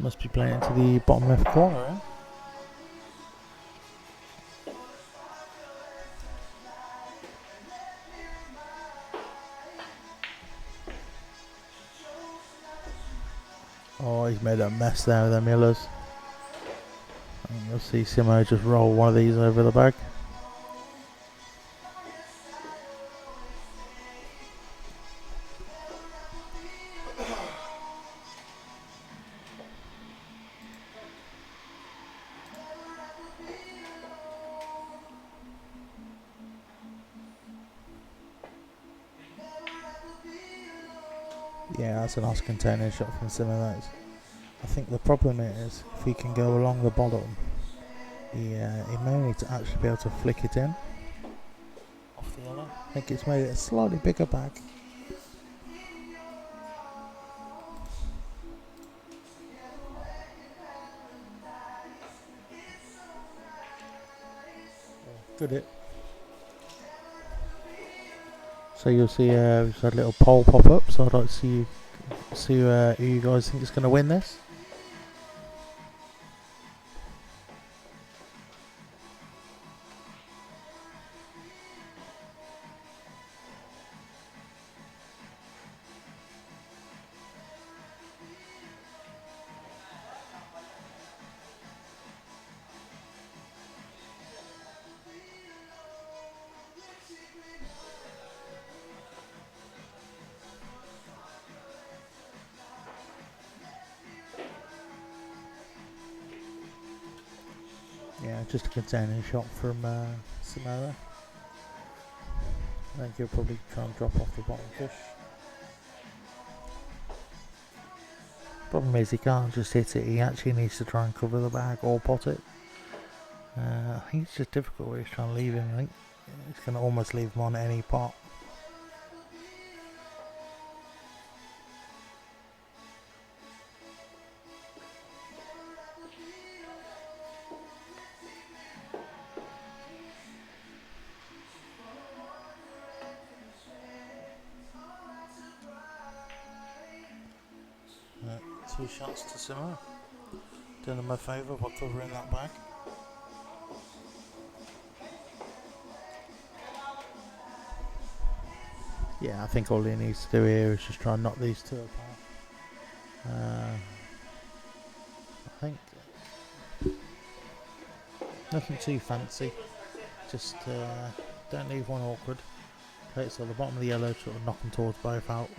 Must be playing to the bottom left corner, eh? Oh, he's made a mess there with the Millers. And you'll see Simo just roll one of these over the bag. Yeah, that's a nice containing shot from Simmons. I think the problem is if he can go along the bottom, he may need to actually be able to flick it in off the yellow. I think it's made it a slightly bigger bag. Good hit. So you'll see we've had a little poll pop up, so I'd like to see who you guys think is going to win this. Yeah, just a containing shot from Samara. I think he'll probably try and drop off the bottom fish. Problem is he can't just hit it, he actually needs to try and cover the bag or pot it. I think it's just difficult where he's trying to leave him. I think he's going to almost leave him on any pot. Two shots to Simmer. Doing him a favour by covering that bag. Yeah, I think all he needs to do here is just try and knock these two apart. I think nothing too fancy. Just don't leave one awkward. Play it to the bottom of the yellow, sort of knock them towards both out.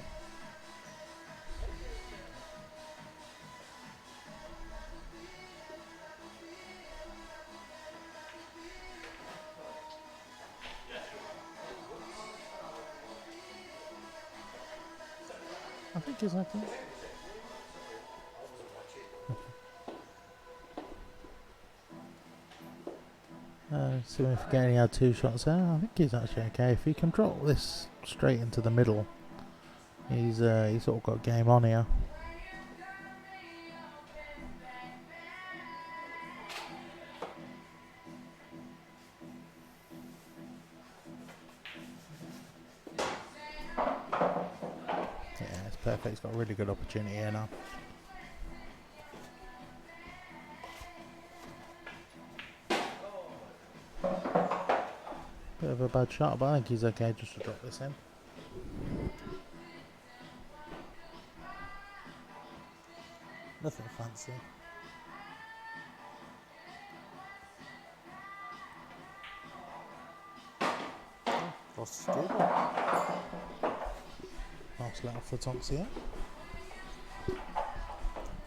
I think he's okay. So if again he had two shots there, I think he's actually okay. If he can drop this straight into the middle, he's sort of got game on here. Yeah, it's perfect. He's got a really good opportunity here now. Bit of a bad shot, but I think he's okay just to drop this in. Nothing fancy. Lost his good. Nice let off for Tonks here.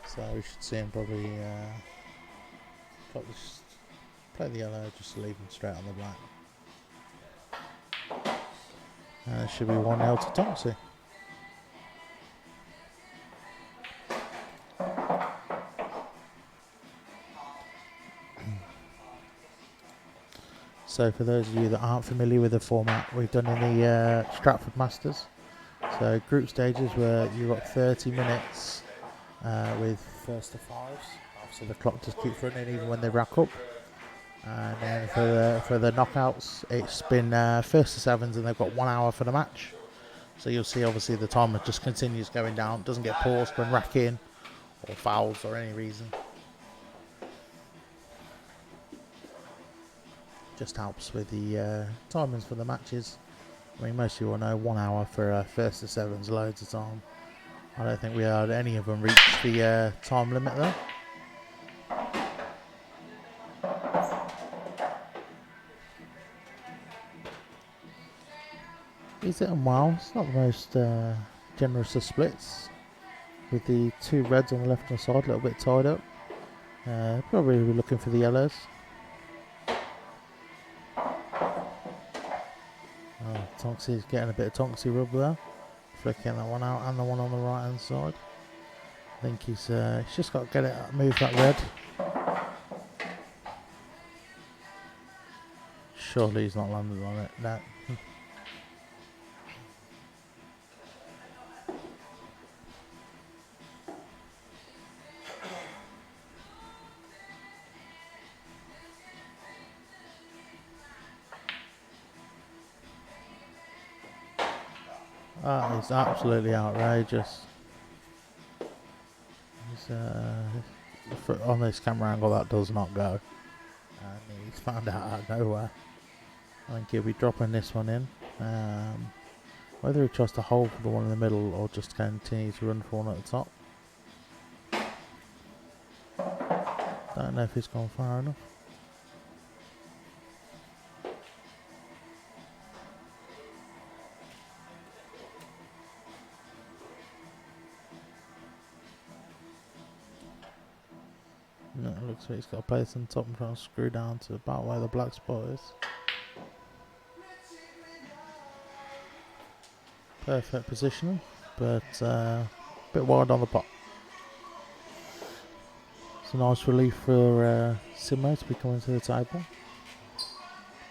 So we should see him probably play the yellow just to leave him straight on the black. It should be 1-0 to Tonks. So for those of you that aren't familiar with the format, we've done in the Stratford Masters. So group stages where you've got 30 minutes with first to fives. Obviously the clock just keeps running even when they rack up. And then for the knockouts, it's been first to sevens and they've got 1 hour for the match. So you'll see obviously the timer just continues going down, doesn't get paused when racking or fouls or any reason. Just helps with the timings for the matches. I mean, most of you will know 1 hour for first to sevens, loads of time. I don't think we had any of them reach the time limit though. He's hitting well. It's not the most generous of splits, with the 2 reds on the left hand side a little bit tied up. Probably looking for the yellows. Tonks is getting a bit of Tonksy rub there. Flicking that one out and the one on the right hand side. I think he's just got to get it, move that red. Surely he's not landed on it. No. That is absolutely outrageous. On this camera angle, that does not go. And he's found out of nowhere. I think he'll be dropping this one in. Whether he tries to hold for the one in the middle or just continue to run for one at the top. Don't know if he's gone far enough. No, it looks like he's got a place on top and trying to screw down to about where the black spot is. Perfect positioning, but a bit wide on the pot. It's a nice relief for Simmons to be coming to the table.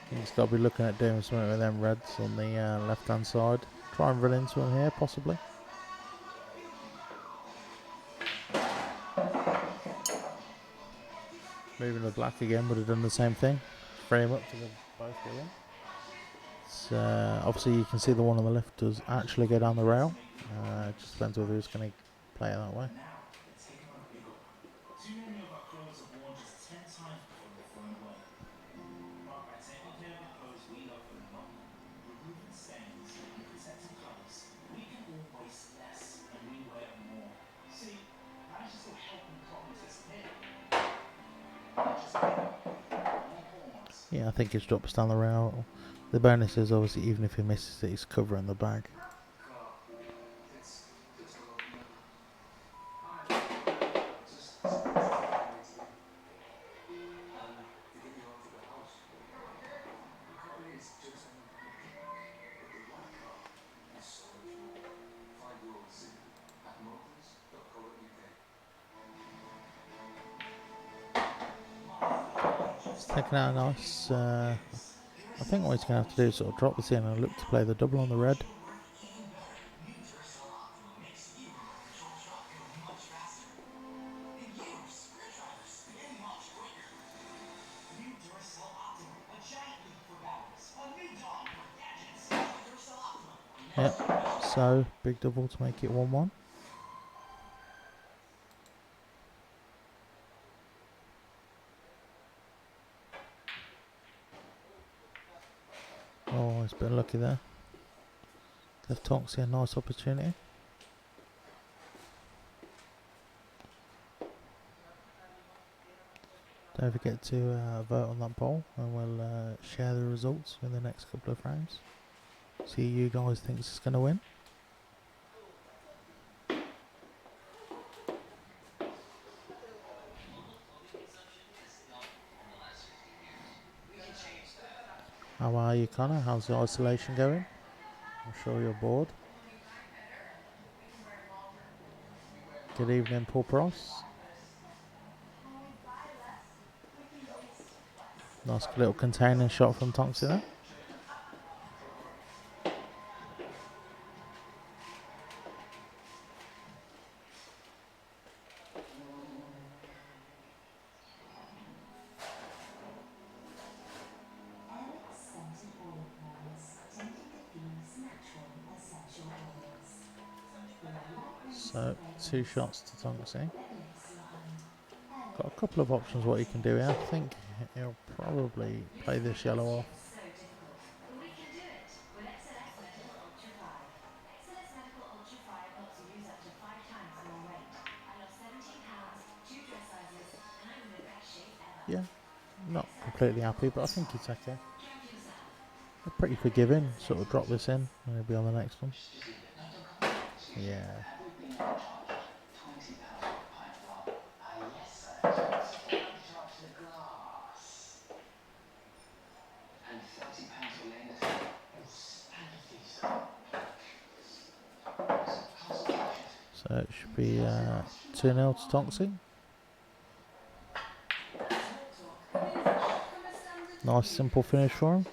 He's got to be looking at doing something with them reds on the left hand side. Try and run into him here, possibly. Moving the black again would have done the same thing. Frame up to the both of them. Obviously you can see the one on the left does actually go down the rail. It just depends whether he's going to play it that way. Yeah, I think he's dropped down the rail. The bonus is obviously even if he misses it, he's covering the bag. Taking out a nice. I think what he's going to have to do is sort of drop this in and look to play the double on the red. Yep, so big double to make it 1-1. Oh, he's been lucky there. Left Tonks here, nice opportunity. Don't forget to vote on that poll and we'll share the results in the next couple of frames. See who you guys think is going to win. How are you, Connor? How's the isolation going? I'm sure you're bored. Good evening, Paul Pross. Nice little containing shot from Tonks there. So 2 shots to Tonks. Got a couple of options what he can do here. I think he'll probably play this yellow off. Yeah, not completely happy, but I think it's okay. They're pretty forgiving. Sort of drop this in and he'll be on the next one. Yeah. So it should be 2-0 to Tonksy. Nice simple finish for him.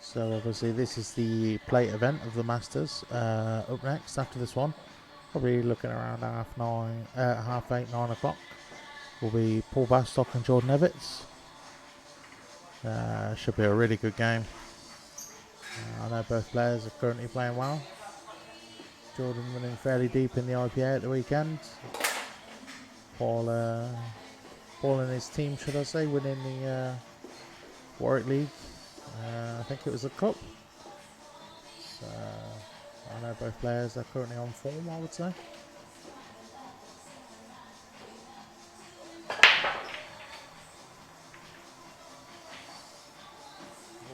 So obviously this is the plate event of the Masters. Up next after this one, probably looking around half 8, 9 o'clock, will be Paul Bastock and Jordan Evans. Should be a really good game. I know both players are currently playing well. Jordan running fairly deep in the IPA at the weekend. Paul and his team, should I say, winning the Warwick League. I think it was a cup. So I know both players are currently on form, I would say.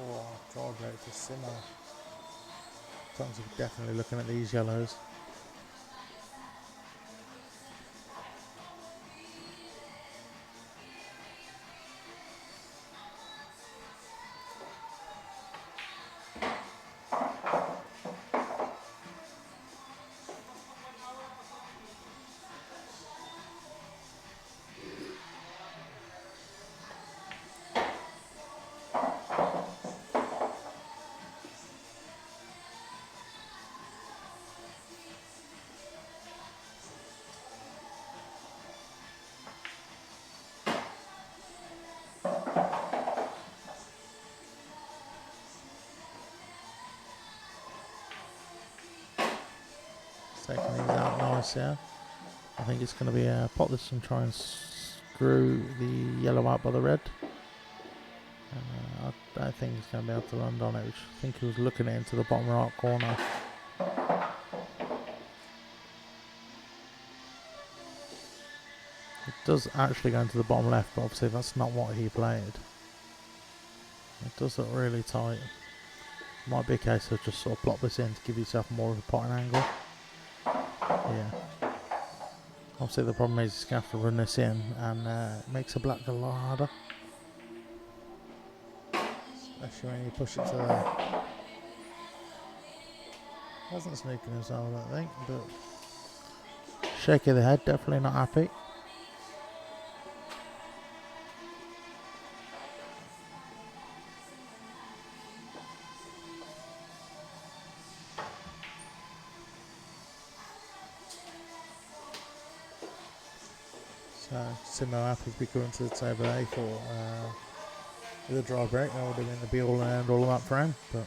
Oh, drive rate to Simmons. Tonks are definitely looking at these yellows. Taking these out nice here. I think it's going to be a pot this and try and screw the yellow out by the red. I don't think he's going to be able to land on it, which I think he was looking at into the bottom right corner. It does actually go into the bottom left, but obviously that's not what he played. It does look really tight. Might be a case of just sort of plop this in to give yourself more of a potting angle. Yeah. Obviously the problem is he's going to have to run this in, and it makes the black a lot harder. Especially when you push it to there. Wasn't sneaking as well, I don't think, but shake of the head, definitely not happy. So Simo happy to be coming to the table A for with a dry break. That would have been the be all and end all of that for him, but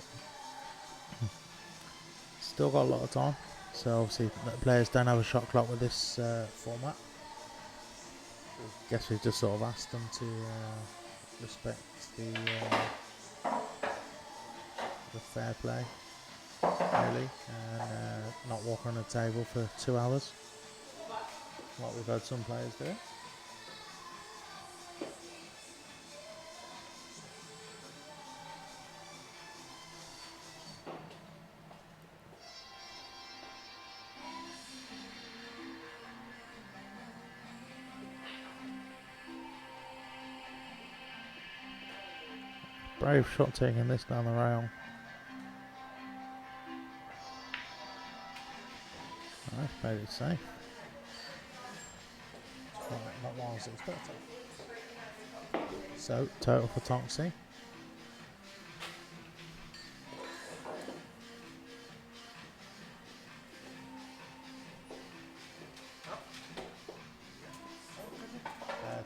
still got a lot of time. So obviously the players don't have a shot clock with this format. I guess we've just sort of asked them to respect the fair play, really, and not walk on the table for 2 hours, like we've had some players do. Brave shot taking this down the rail. That's played it safe. Not what I was expecting. So, total for Tonksy.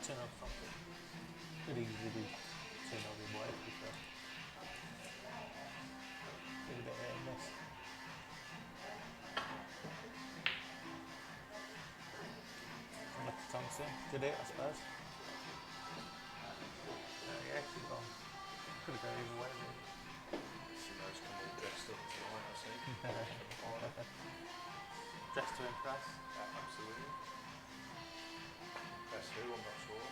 Turn off. usually be 2-0 the way, to be fair. Did a bit hit and miss. Left the Tonks in. Did it, I suppose. Yeah, keep on. Could have gone either way, really. Simmons come all dressed up tonight, I see. Dressed to impress. Absolutely. Impress who, I'm not sure.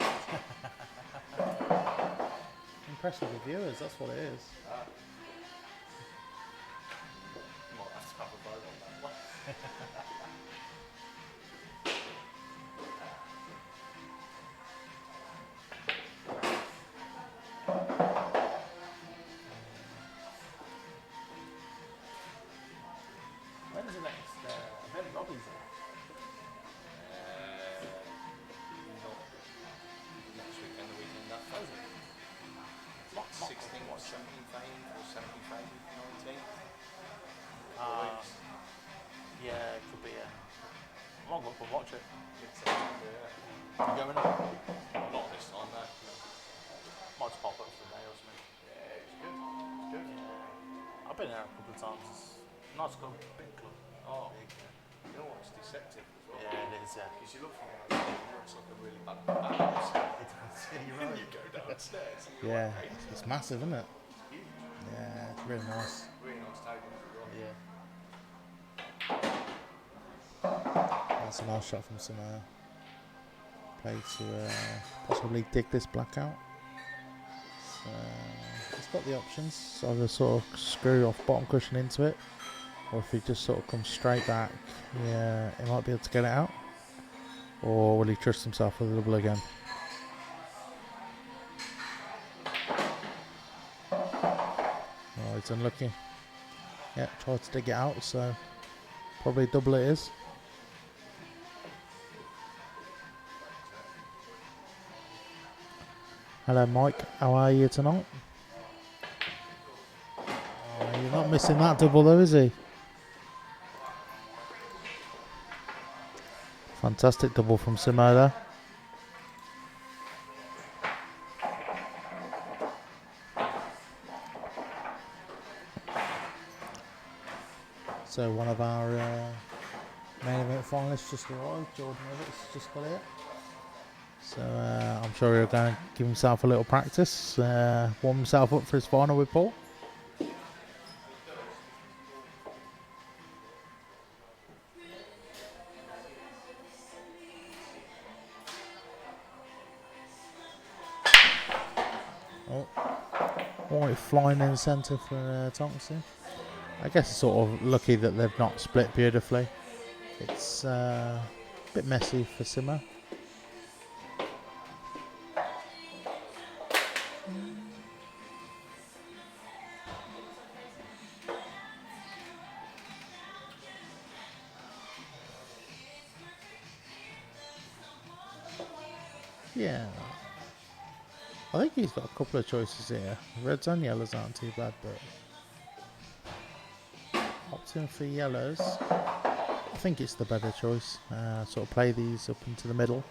Impressive with viewers, that's what it is. Might have to have a vote on that one. When's the next event Robbie's in? Not next weekend, the weekend after. Is it? 16th, 17th, 18th, or 17th, 18th, 19th. Yeah, it could be. I might go up and watch it. Mid-September, yeah. You going up? Not this time, no. Might just pop up for a day or something. Yeah, it's good. It's good. Yeah. I've been there a couple of times. It's a nice club, big club. Oh, Big, you know what? It's deceptive as well. yeah, it is, yeah. Because you look from the outside, it looks like a really bad house. It does, yeah, you're And right. you go downstairs and you're Yeah, like, hey, it's massive, isn't it? it's huge. Yeah, it's really nice. Really nice stadium as well. Yeah. That's a nice shot from some play to possibly dig this blackout. So it's got the options. So either sort of screw off bottom cushion into it, or if he just sort of comes straight back, yeah, he might be able to get it out. Or will he trust himself with a double again? Oh, it's unlucky. Yeah, tried to dig it out, so probably double it is. Hello Mike, how are you tonight? Oh, you're not missing that double though, is he? Fantastic double from Simo there. So one of our main event finalists just arrived, Jordan Roberts just got here. So I'm sure he'll go and give himself a little practice, warm himself up for his final with Paul. Oh, alright, flying in the centre for Tonks. I guess it's sort of lucky that they've not split beautifully. It's a bit messy for Simmer. Yeah, I think he's got a couple of choices here. Reds and yellows aren't too bad, but opting for yellows, I think it's the better choice. Sort of play these up into the middle,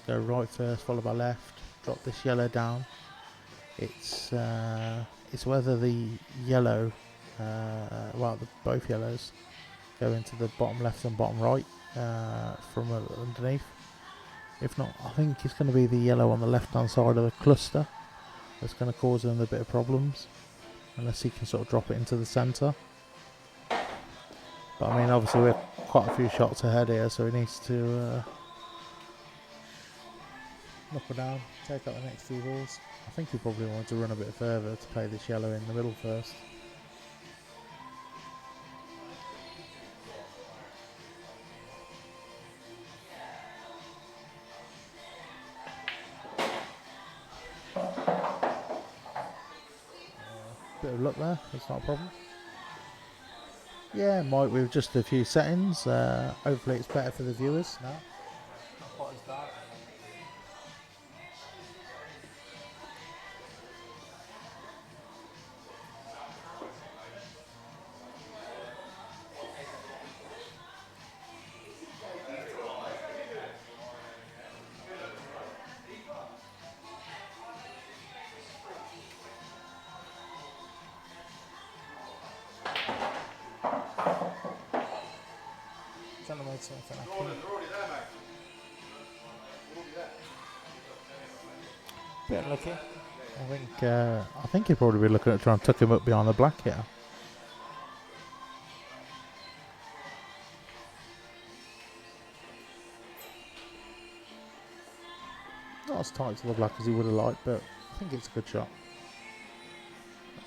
go right first, followed by left, drop this yellow down. It's whether the yellow, both yellows go into the bottom left and bottom right from underneath. If not, I think it's going to be the yellow on the left hand side of the cluster that's going to cause him a bit of problems, unless he can sort of drop it into the centre. But I mean, obviously we're quite a few shots ahead here, so he needs to knuckle down, take out the next few balls. I think he probably wanted to run a bit further to play this yellow in the middle first. Bit of luck there, it's not a problem. Yeah, Mike, with just a few settings. Hopefully it's better for the viewers now. Not quite as dark. trying to make something happen. They're already there, mate. Bit unlucky. I think he'd probably be looking at trying to tuck him up behind the black here. Not as tight to the black as he would have liked, but I think it's a good shot.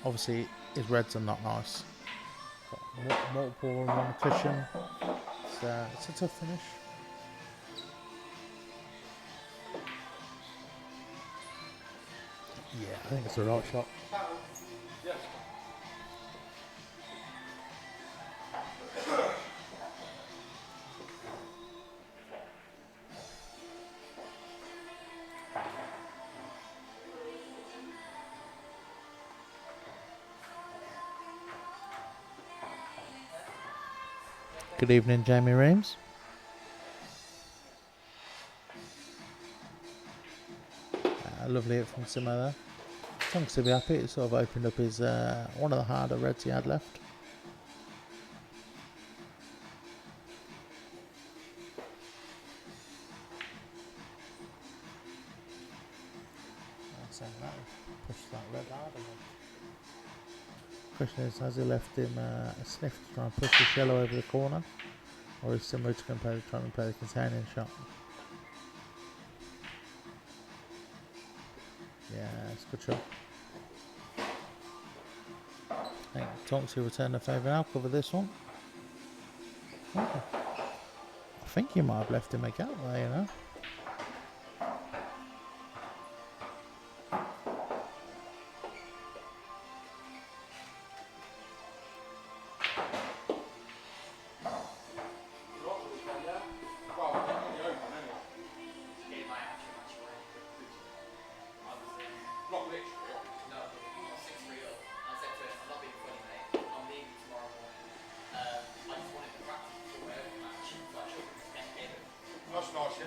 Obviously, his reds are not nice. Got multiple on the cushion. It's a tough finish. Yeah, I think it's the right shot. Good evening, Jamie Reams. Lovely hit from Simo there. Tonks to be happy. It sort of opened up his one of the harder reds he had left. Saying that, push that red hard again. Question is, has he left him a sniff to try and push the yellow over the corner, or is Simo to trying to play the containing shot? Yeah, it's a good shot. I think Tonks will return the favour now, cover this one. Oh, I think you might have left him a gap there, you know. That's nice, yeah.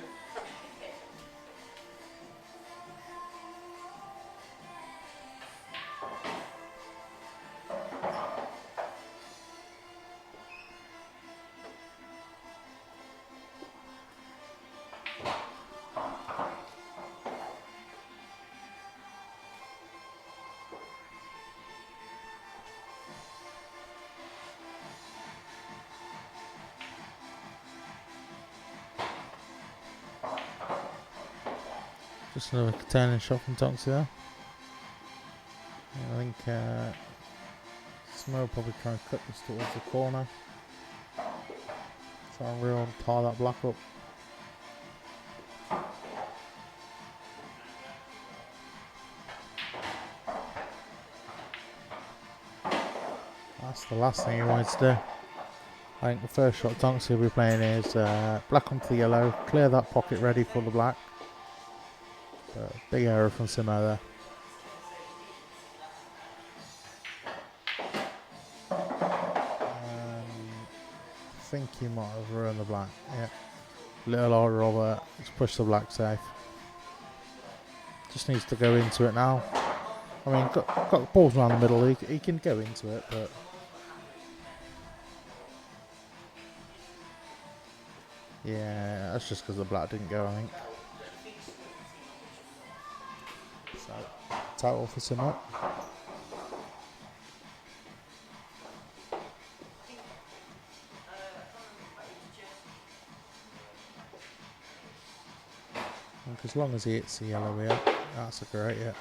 Just another containing shot from Tonks there. I think Smo will probably try and cut this towards the corner. Try and real tie that black up. That's the last thing he wanted to do. I think the first shot Tonks will be playing is black onto the yellow, clear that pocket ready for the black. Big error from Simo there. I think he might have ruined the black. Yeah. Little old Robert. Let's push the black safe. Just needs to go into it now. I mean, got balls around the middle. He can go into it, but yeah, that's just because the black didn't go, I think. So, title for Simo. As long as he hits the yellow here, that's a great hit.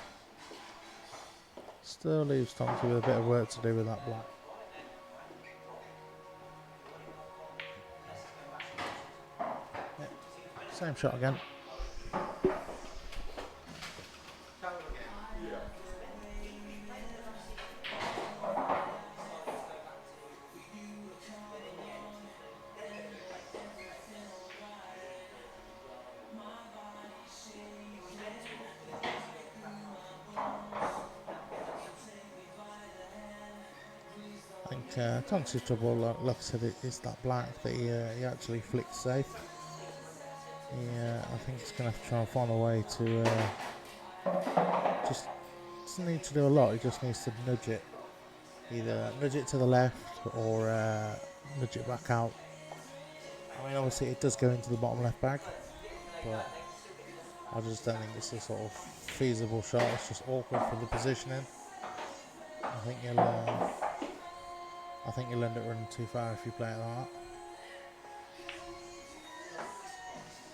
Still leaves Tonks with a bit of work to do with that black. Yeah. Same shot again. Tonks' trouble, like I said, is that black that he actually flicked safe. I think he's going to have to try and find a way to just doesn't need to do a lot. He just needs to nudge it, either nudge it to the left or nudge it back out. I mean, obviously it does go into the bottom left bag, but I just don't think it's a sort of feasible shot. It's just awkward for the positioning. I think you'll end up running too far if you play it like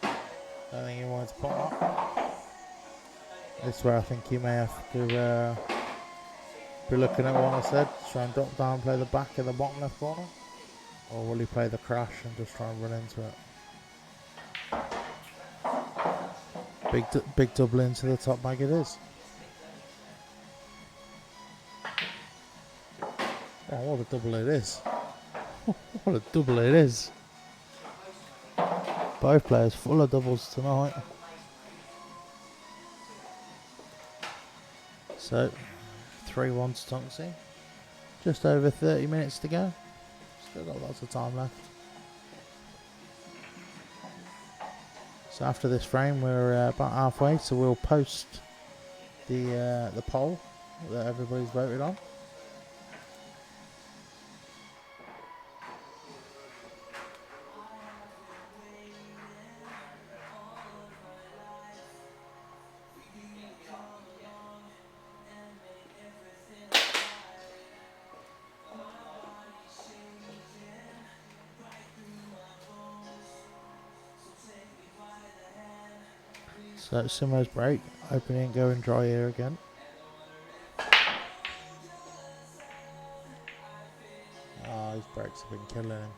that. I don't think you want to put up. This is where I think you may have to be looking at what I said. Try and drop down, play the back in the bottom left corner, or will he play the crash and just try and run into it? Big double into the top bag it is. Oh, what a double it is. What a double it is. Both players full of doubles tonight. So, 3-1 to Tonksy. Just over 30 minutes to go. Still got lots of time left. So after this frame we're about halfway, so we'll post the poll that everybody's voted on. So Simmons break, opening, going dry here again. His breaks have been killing him.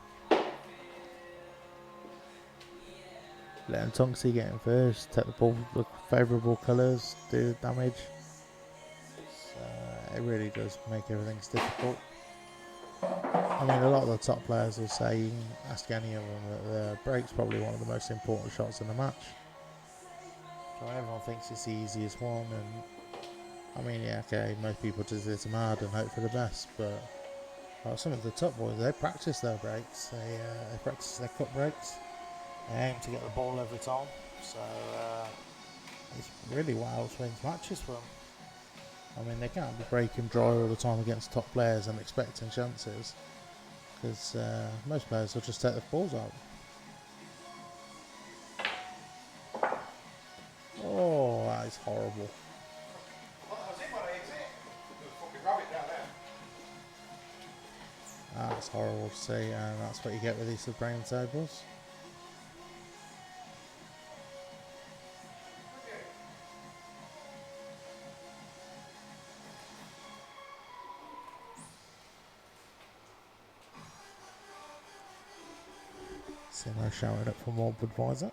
Letting Tonksy get in first, take the ball, look favourable colours, do the damage. So it really does make everything difficult. I mean, a lot of the top players will say, you can ask any of them, that the break's probably one of the most important shots in the match. So everyone thinks it's the easiest one, and I mean, yeah, okay, most people just hit them hard and hope for the best, but some of the top boys, they practice their breaks, they practice their cut breaks, they aim to get the ball every time, so it's really what else wins matches for them. I mean, they can't be breaking dry all the time against top players and expecting chances, because most players will just take the balls out. Oh, that is horrible. That's horrible to see, and that's what you get with these brain tables. Simo showing up for more Budweiser.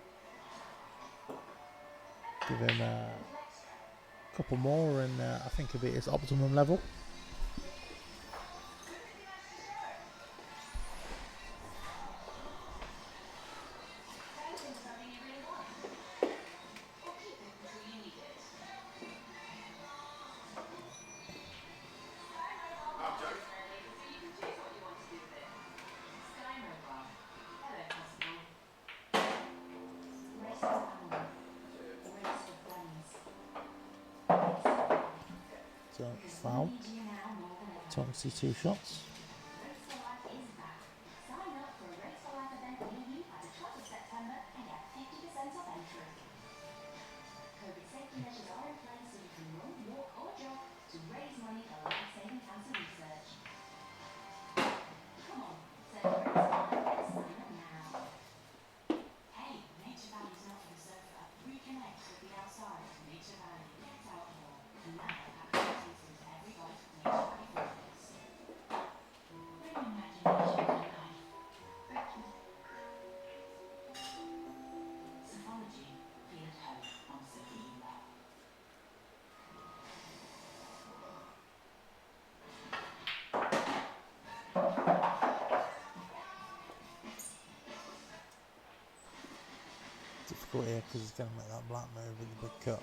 Give him a couple more, and I think he'll be at his optimum level. Foul. Tonksy 2 shots. Difficult here because he's going to make that black move with the big cut.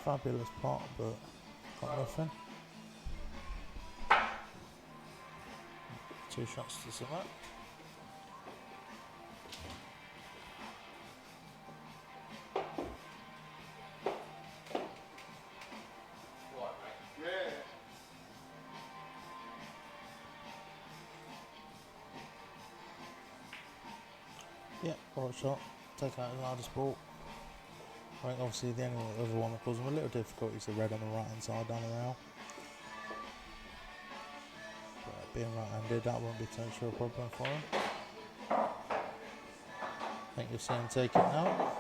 Fabulous pot, but got nothing. 2 shots to Simmer. Yeah, right shot. Take out the largest ball. I think obviously the only other one that caused them a little difficulty is the red on the right hand side down the rail. But being right-handed, that won't be too much of a problem for him. I think you'll see him take it now.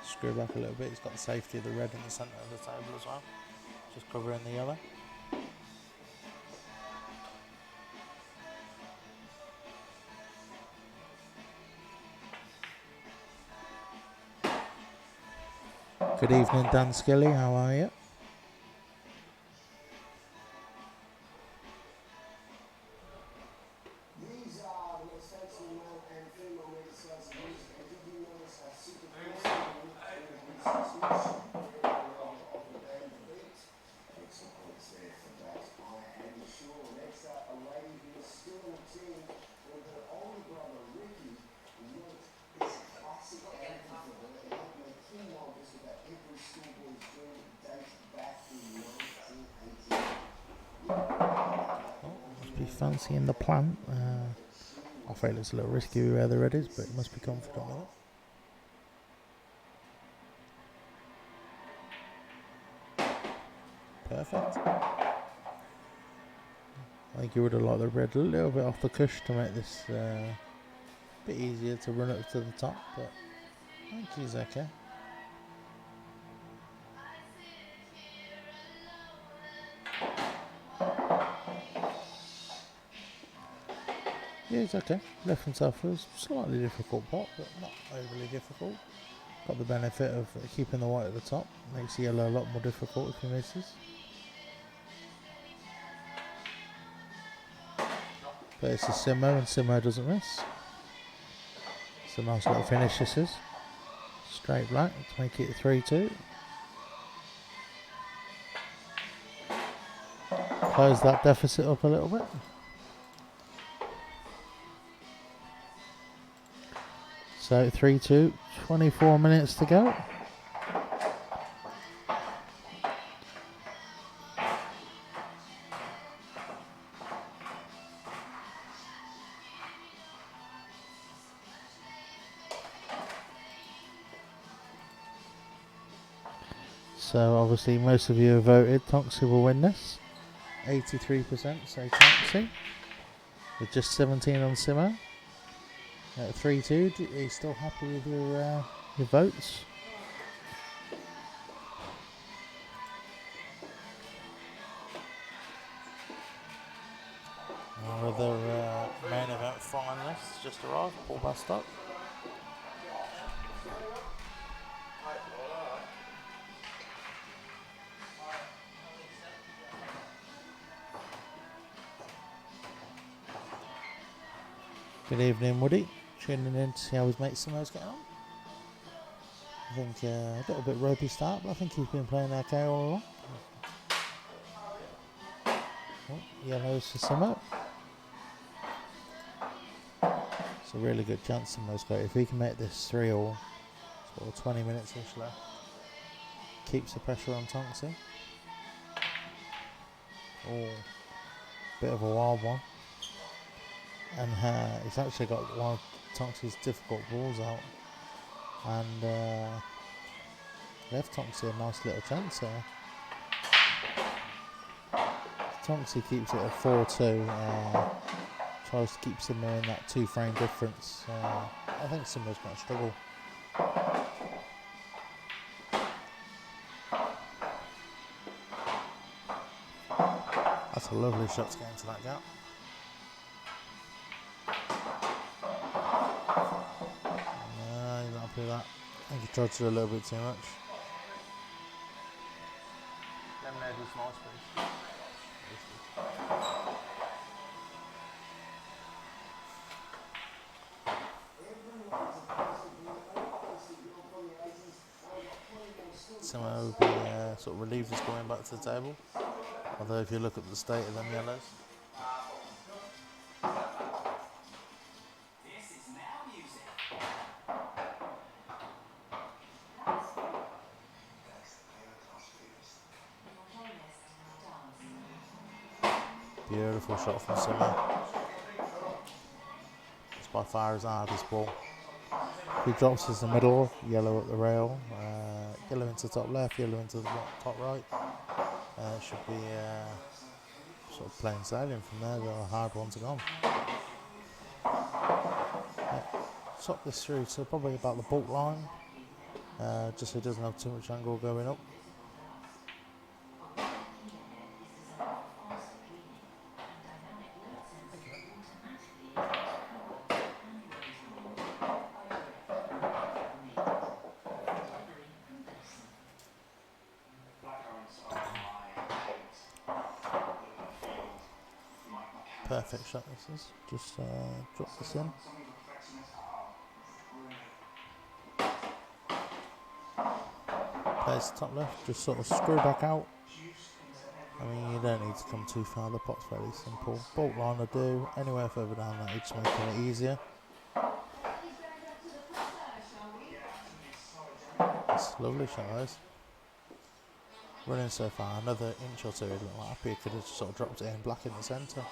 Screw back a little bit. He's got the safety of the red in the centre of the table as well. Just covering the yellow. Good evening, Dan Skilly. How are you? Fancying the plant. I feel it's a little risky where the red is, but it must be confident with it. Perfect. I think you would have liked the red a little bit off the cush to make this a bit easier to run up to the top, but I think he's okay. Yeah, he's okay. Left himself was a slightly difficult pot, but not overly difficult. Got the benefit of keeping the white at the top. Makes the yellow a lot more difficult if he misses. But it's a Simo, and Simo doesn't miss. It's a nice little finish this is. Straight black to make it 3-2. Close that deficit up a little bit. So 3-2, 24 minutes to go. So obviously most of you have voted Tonks will win this. 83% say Tonksy, with just 17 on Simo. At 3-2, are you still happy with your votes? Our other main event finalists just arrived. Paul Bastock. Good evening, Woody. Tuning in to see how his mate Simo's getting on. I think a little bit ropey start, but I think he's been playing okay all along. Oh, yellows for Simo. It's a really good chance Simo's got. If he can make this 3-all, sort of 20 minutes-ish left, keeps the pressure on Tonksy. Oh, bit of a wild one. And he's actually got one of Tonksy's difficult balls out. And left Tonksy a nice little chance there. Tonksy keeps it at 4-2. Tries to keep Simmer in that 2-frame difference. I think Simmer's going to struggle. That's a lovely shot to get into that gap. No, he's not happy with that. I think he tried to do a little bit too much. Lemonade was nice, please. Simmer would be sort of relieved as going back to the table. Although if you look at the state of them yellows. Beautiful shot from Simmer. It's by far his hardest ball. If he drops this in the middle, yellow at the rail, yellow into top left, yellow into the top right. It should be sort of plain sailing from there. The hard ones are gone. Top this through to probably about the baulk line, just so he doesn't have too much angle going up. Perfect shot this is. Just drop this in. Plays top left, just sort of screw back out. I mean, you don't need to come too far, the pot's fairly simple. Baulk line will do, anywhere further down that, you're just making it easier. That's a lovely shot, those. Running so far, another inch or two, he'd look like happy. He could have just sort of dropped it in black in the centre.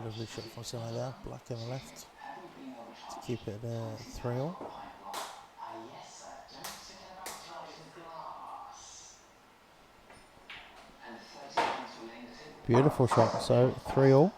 Lovely shot from somewhere there, black on the left, to keep it 3-all. Beautiful shot, so 3-all.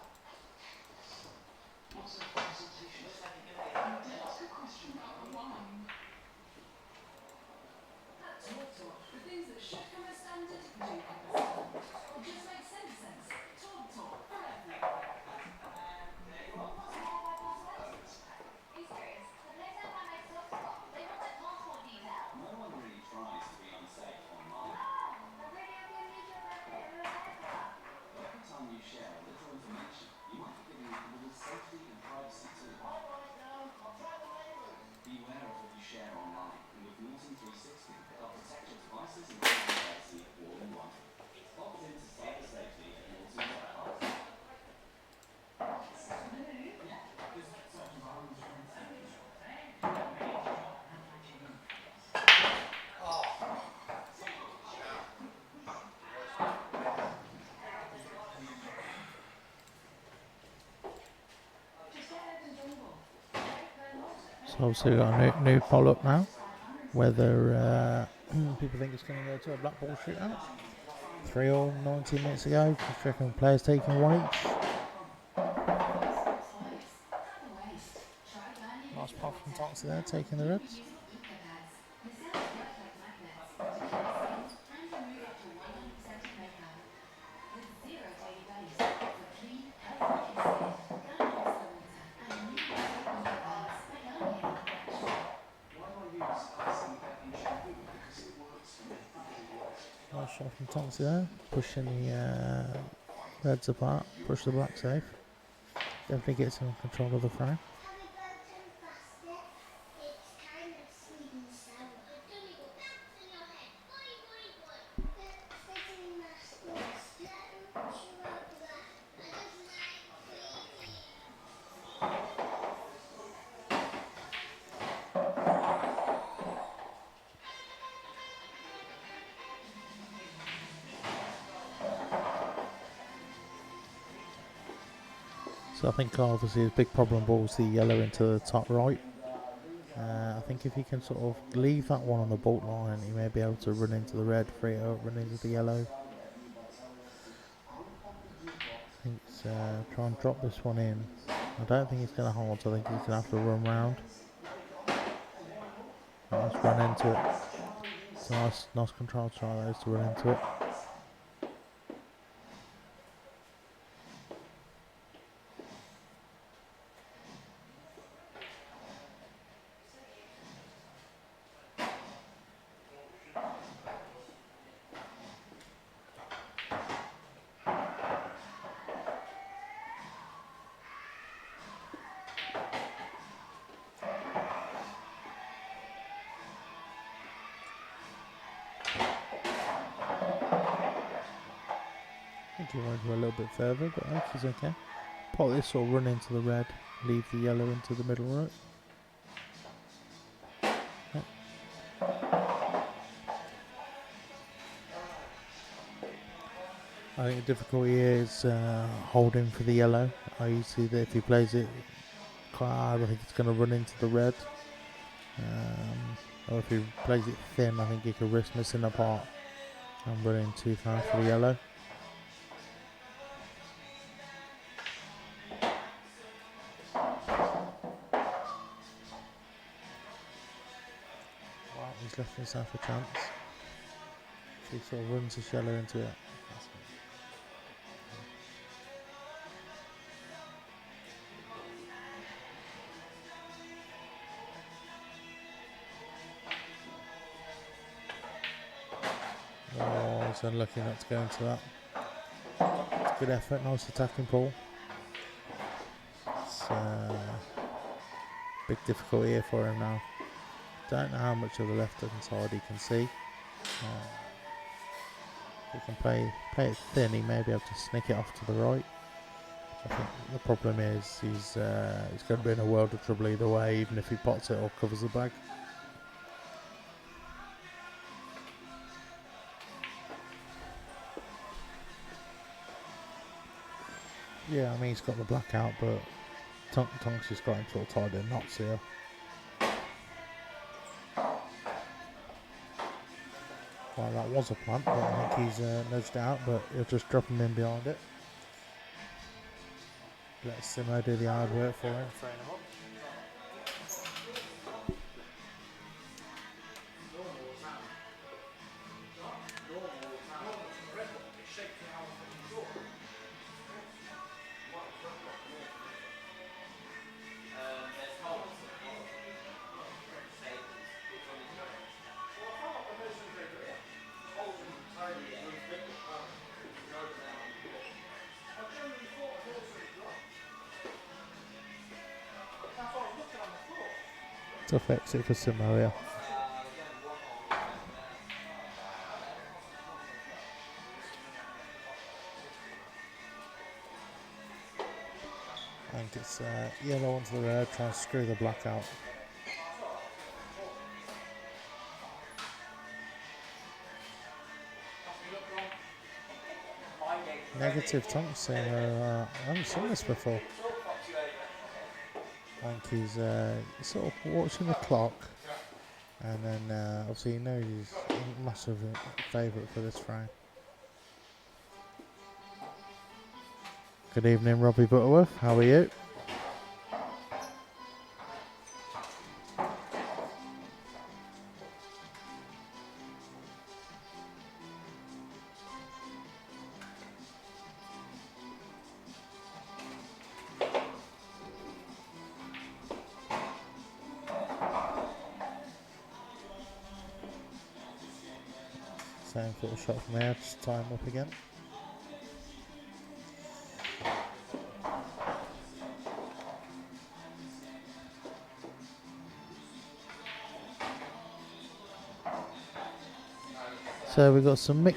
So obviously we've got a new poll up now, whether people think it's going to go to a black ball shootout. 3-all, 19 minutes ago, just reckon players taking one each. Nice pop from Tonks there, taking the reds. Nice shot from Tonks there, pushing the reds apart, push the black safe. Definitely gets him in control of the frame. So I think obviously his big problem ball is the yellow into the top right. I think if he can sort of leave that one on the baulk line, he may be able to run into the red, free it up, run into the yellow. I think it's, try and drop this one in. I don't think he's going to hold, so I think he's going to have to run round. Nice run into it. It's a nice control try those to run into it. I think he wanted to go a little bit further, but I think he's okay. Pot this or run into the red, leave the yellow into the middle row. Yep. I think the difficulty here is holding for the yellow. I usually, if he plays it quite hard, I think it's going to run into the red. Or if he plays it thin, I think he could risk missing a pot and running too far for the yellow. Wow, he's left himself a chance. So he sort of runs his yellow into it. Oh, he's unlucky not to go into that. It's a good effort, nice attacking ball. It's big difficulty here for him now. Don't know how much of the left-hand side he can see. He can play it thin, he may be able to sneak it off to the right. I think the problem is he's going to be in a world of trouble either way, even if he pots it or covers the bag. Yeah, I mean he's got the black out, but Tonks has got him sort of tied in knots here. Well, that was a plant, but I think he's nudged out, but he'll just drop him in behind it. Let Simo do the hard work for him, throwing him up. Tough exit for Simo here. I think it's yellow onto the red, trying to screw the black out. Negative Tonks saying, I haven't seen this before. I think he's sort of watching the clock, and then obviously he knows he's a massive favourite for this frame. Good evening, Robbie Butterworth. How are you? Same sort of shot from there, just tie him up again. So we've got some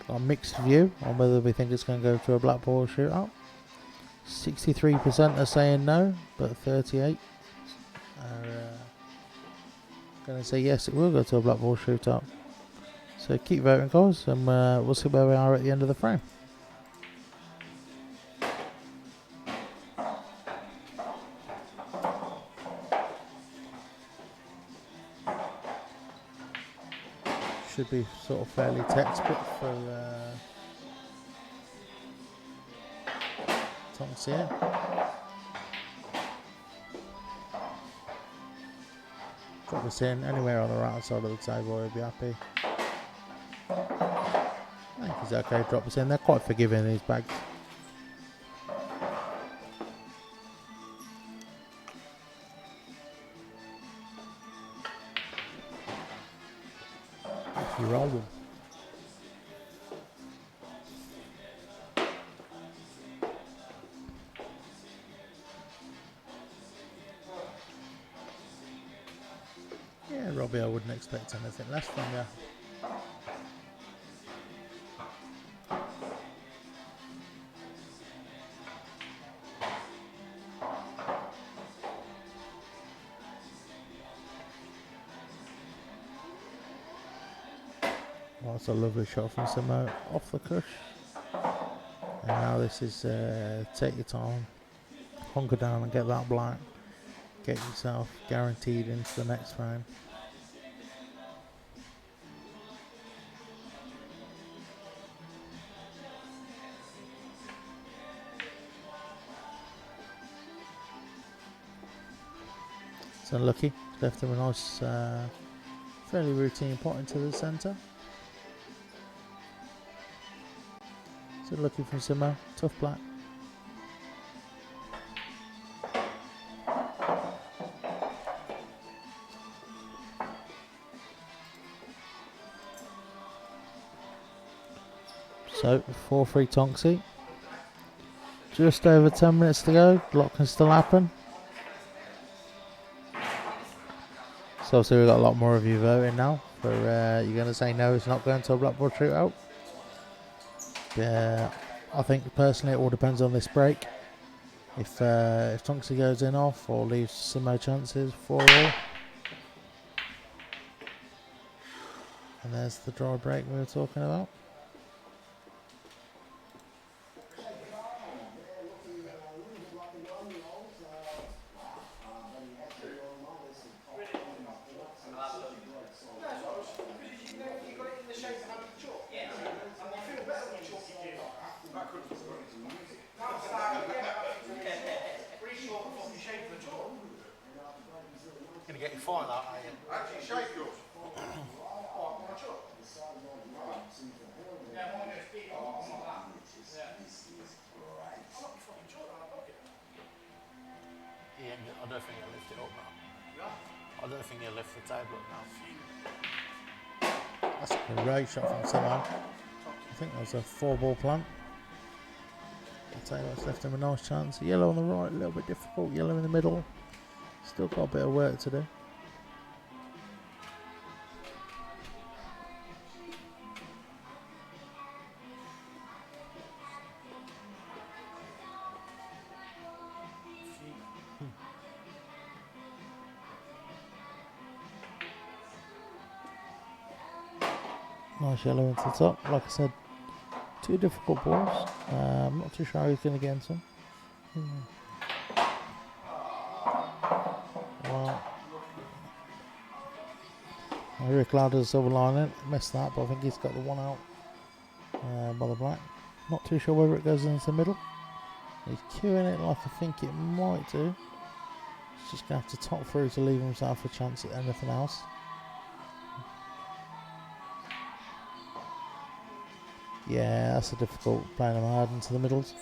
a mixed view on whether we think it's going to go to a black ball shootout. 63% are saying no, but 38 are going to say yes, it will go to a black ball shootout. So keep voting, guys, and we'll see where we are at the end of the frame. Should be sort of fairly textbook for Tonks here. Drop this in anywhere on the right side of the table, he'll be happy. I think he's okay, drop this in. They're quite forgiving, these bags. If you roll them. Yeah, Robbie, I wouldn't expect anything less from you. That's a lovely shot from Simo off the cush. And now this is take your time, hunker down and get that black. Get yourself guaranteed into the next frame. It's unlucky. Left him a nice, fairly routine pot into the centre. It's unlucky from Simo. Tough black. So 4-3 Tonksy. Just over 10 minutes to go. Block can still happen. So obviously we've got a lot more of you voting now. For you're going to say no, it's not going to a blackboard shootout. Yeah, I think personally it all depends on this break. If Tonksy goes in off or leaves Simo chances for all. And there's the dry break we were talking about. Gonna get you fired out, are you? Actually, shake yours. Yeah, I don't think he'll lift it up now. I don't think he'll lift the table up now. That's a great shot from Simo. I think that was a 4-ball plant. I'll tell you what's left him a nice chance. Yellow on the right, a little bit difficult. Yellow in the middle. Still got a bit of work to do. Nice yellow into the top. Like I said, two difficult balls. I'm not too sure how he's going to get into them. Well, Rick Lauder's a silver lining. Missed that, but I think he's got the one out by the black. Not too sure whether it goes into the middle. He's queuing it like I think it might do. He's just going to have to top through to leave himself a chance at anything else. Yeah, that's a difficult playing them hard into the middles.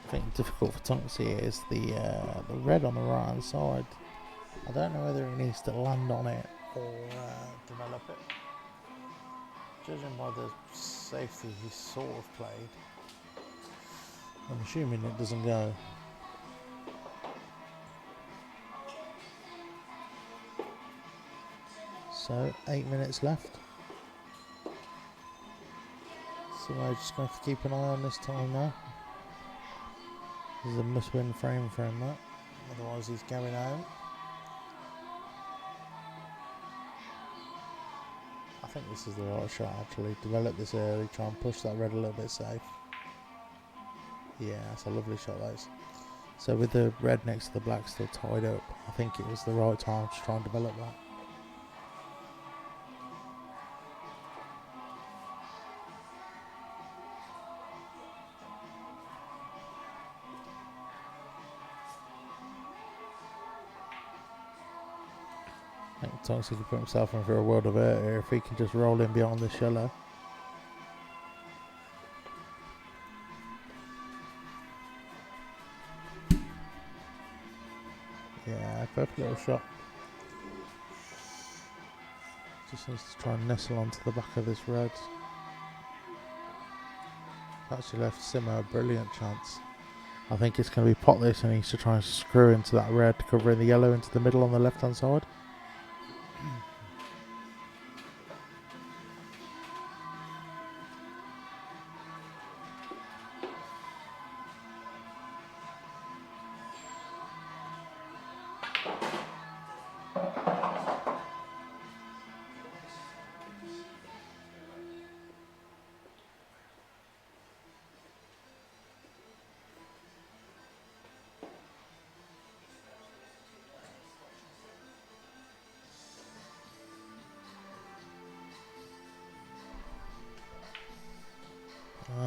I think difficult for Tonks here is the red on the right hand side. I don't know whether he needs to land on it or develop it. Judging by the safety he's sort of played, I'm assuming it doesn't go. So 8 minutes left. So I'm just going to have to keep an eye on this time now. This is a must-win frame for him, that. Otherwise he's going home. I think this is the right shot actually. Develop this early, try and push that red a little bit safe. Yeah, that's a lovely shot, that is. So with the red next to the black still tied up, I think it was the right time to try and develop that. I think Tonks could put himself in for a world of hurt here if he can just roll in beyond the yellow. Yeah, perfect little shot. Just needs to try and nestle onto the back of this red. Actually left Simo a brilliant chance. I think it's going to be pot this and he needs to try and screw into that red, covering the yellow into the middle on the left hand side.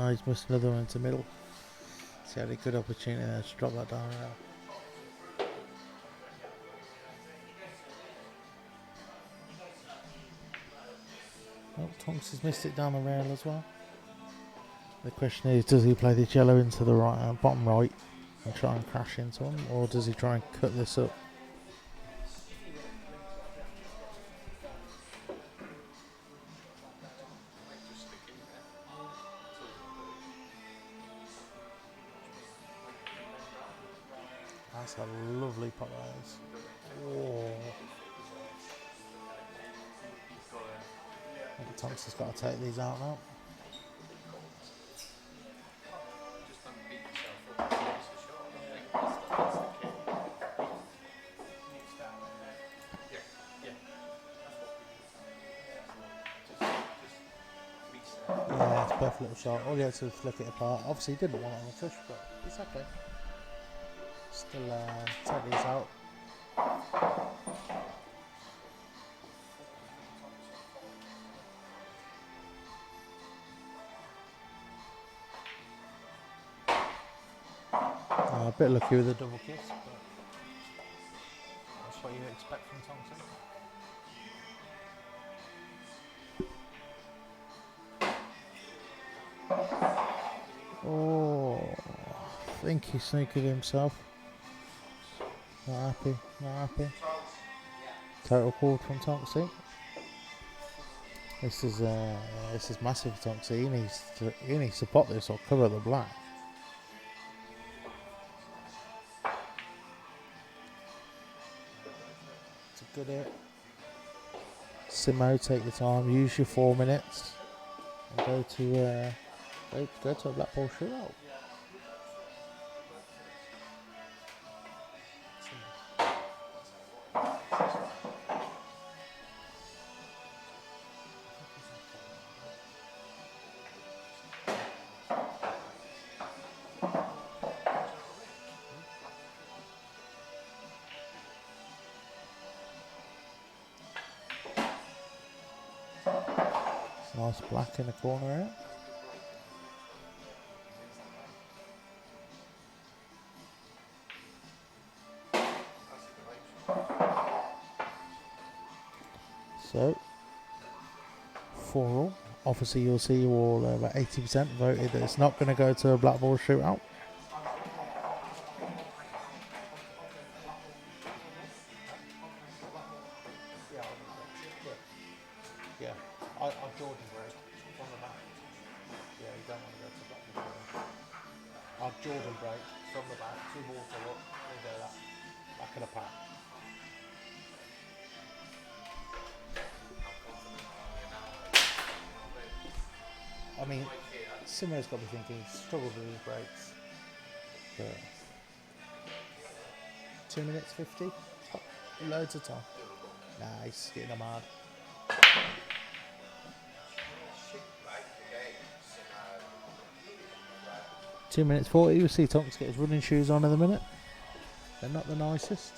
Oh, he's missed another one into the middle. So he had a good opportunity there to drop that down rail. Well, Tonks has missed it down the rail as well. The question is, does he play this yellow into the right, bottom right and try and crash into him, or does he try and cut this up? That's a lovely pot that is. Oh. I think Tonks has got to take these out now. Yeah, it's a perfect little shot. All he had to do was flick it apart. Obviously, he didn't want it on the tush, but it's okay. Still take these out. A bit lucky with the double kiss, but that's what you expect from Thompson. Oh, I think he sneaked it himself. Not happy, not happy. Total call from Tonksy. This is massive for Tonksy. He needs to pop this or cover the black. It's a good hit. Simo, take your time. Use your 4 minutes and go to a black ball shootout. Nice black in the corner here. So, 4-all. Obviously, you'll see all about 80% voted that it's not going to go to a black ball shootout. Yeah, I Jordan break from the back. Yeah, you don't want to go to black ball shootout. I'll Jordan break from the back, 2 balls to look, we'll go that. Back of the pack. I mean, Simo's got to be thinking he's struggled with his breaks. But 2 minutes 50, loads of time. Nah, he's getting them hard. 2 minutes 40, you'll see Tonks get his running shoes on in a minute. They're not the nicest.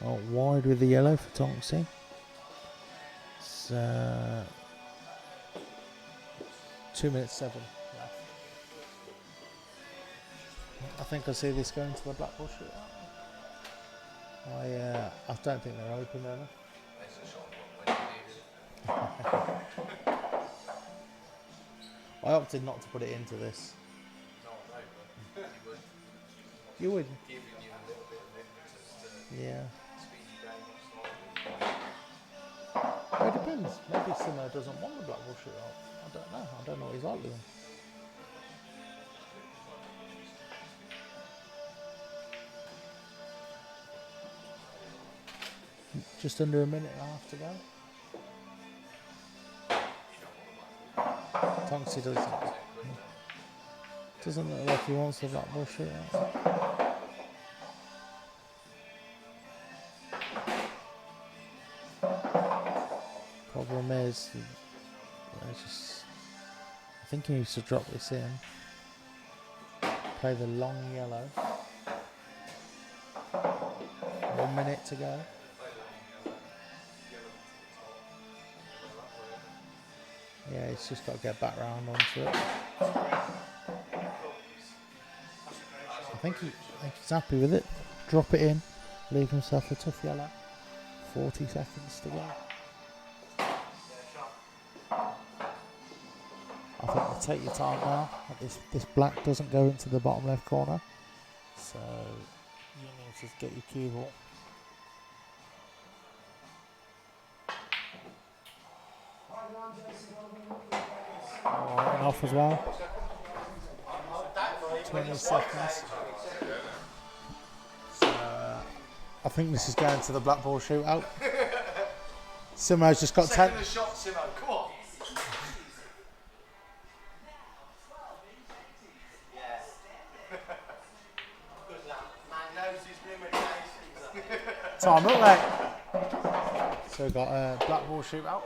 Oh, wide with the yellow for Tonksy. It's 2 minutes 7 left. I think I see this going to the black ball shootout. I don't think they're open enough. I opted not to put it into this. You would? Yeah. Well, it depends. Maybe Simo doesn't want the black ball shootout. I don't know. I don't know what he's like with him. Just under a minute and a half to go. Tonksy doesn't look like he wants the black ball shootout. problem is, I think he needs to drop this in. Play the long yellow. 1 minute to go. Yeah, he's just got to get back round onto it. I think he's happy with it. Drop it in. Leave himself a tough yellow. 40 seconds to go. I think you take your time now. This black doesn't go into the bottom left corner. So you need to get your cue ball. And off as well. 20 seconds. So, I think this is going to the black ball shootout. Simo's just got 10. Shot, Simo. Come on. Time up, mate. So we've got a black ball shootout.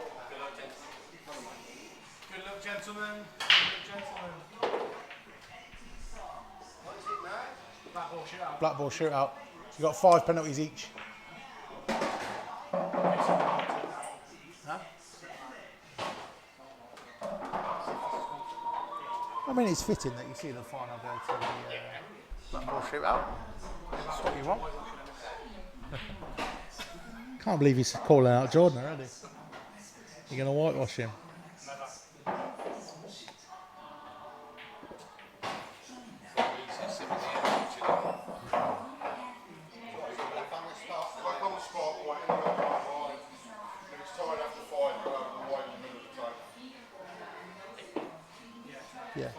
Good luck, gentlemen. Good luck, gentlemen. What is it now? Black ball shootout. Black ball shootout. So you've got 5 penalties each. Huh? I mean, it's fitting that you see the final go to the black ball shootout. That's what you want. Can't believe he's calling out Jordan already. You're going to whitewash him. Yeah.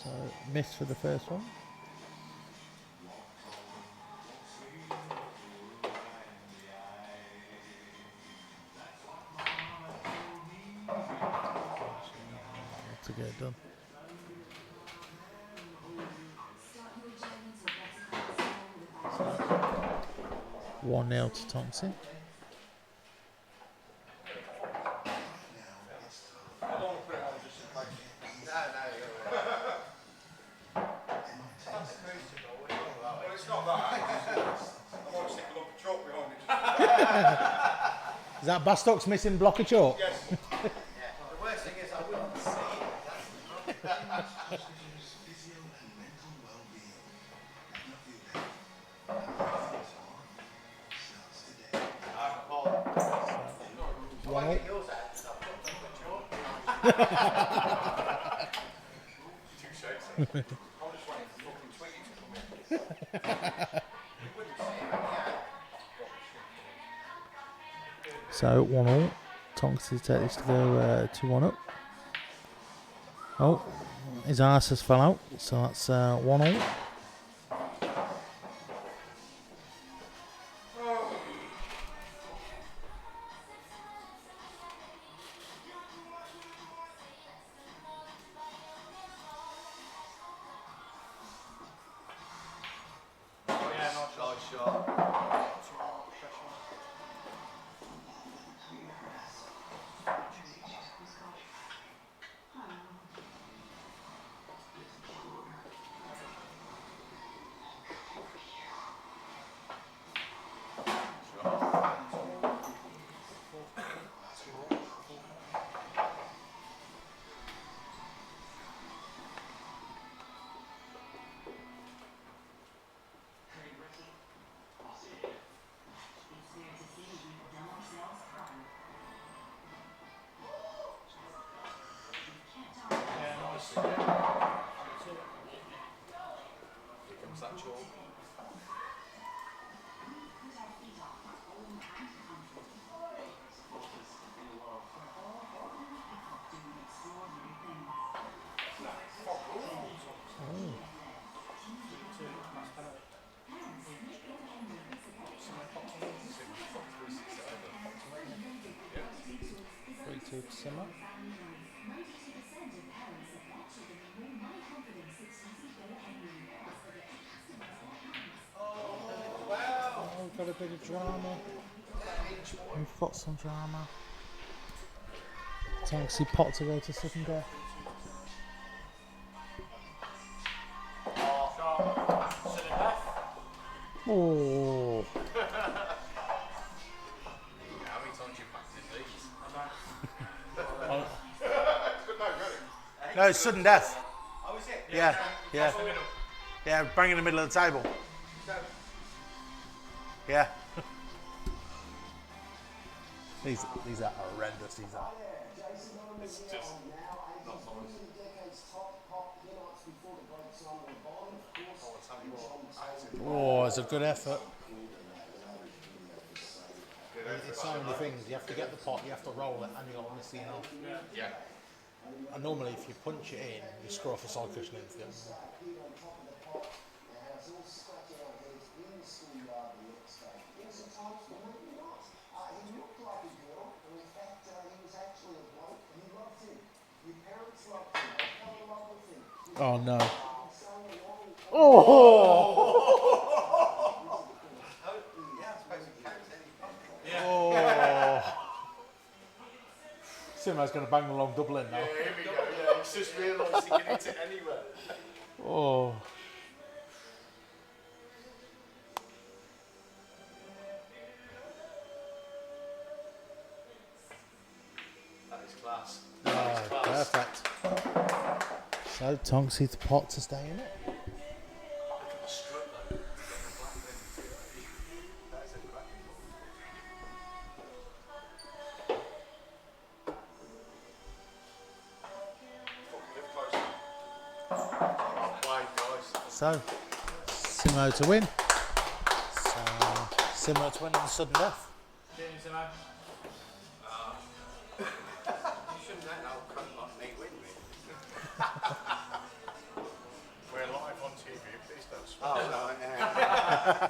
So, miss for the first one. To get it done. So, 1-0 to Thompson. Is that Bastock's missing block of chalk? Yes. The worst thing is I wouldn't see it. 1-0. So 1-0. Tonks is take this to go 2-1 up. Oh, his arse has fell out, so that's 1-0. 2 to Simmer. Oh, we've got a bit of drama. We've got some drama. Tonksy pot to go to sudden death. Oh. How many times you practiced these? No, it's sudden death. Oh, is it? Yeah, yeah. Yeah, bang in the middle of the table. Yeah. These are horrendous, these are. It's just not nice. Oh, it's a good effort. It's so many things. You have to get the pot, you have to roll it, and you got to miss the enough. Yeah. And normally, if you punch it in, you screw off a side cushion into the other. Oh no. Oh! Oh! Simo's going to bang the long double in now. Here we go. Yeah, he's just realised he can hit it anywhere. Oh. That is class. Oh, perfect. So Tonks needs the pot to stay in it. Look at the strut though. That is a cracking ball. Wide guys. So Simo to win. So Simo to win in the sudden death. Cheers, Simo.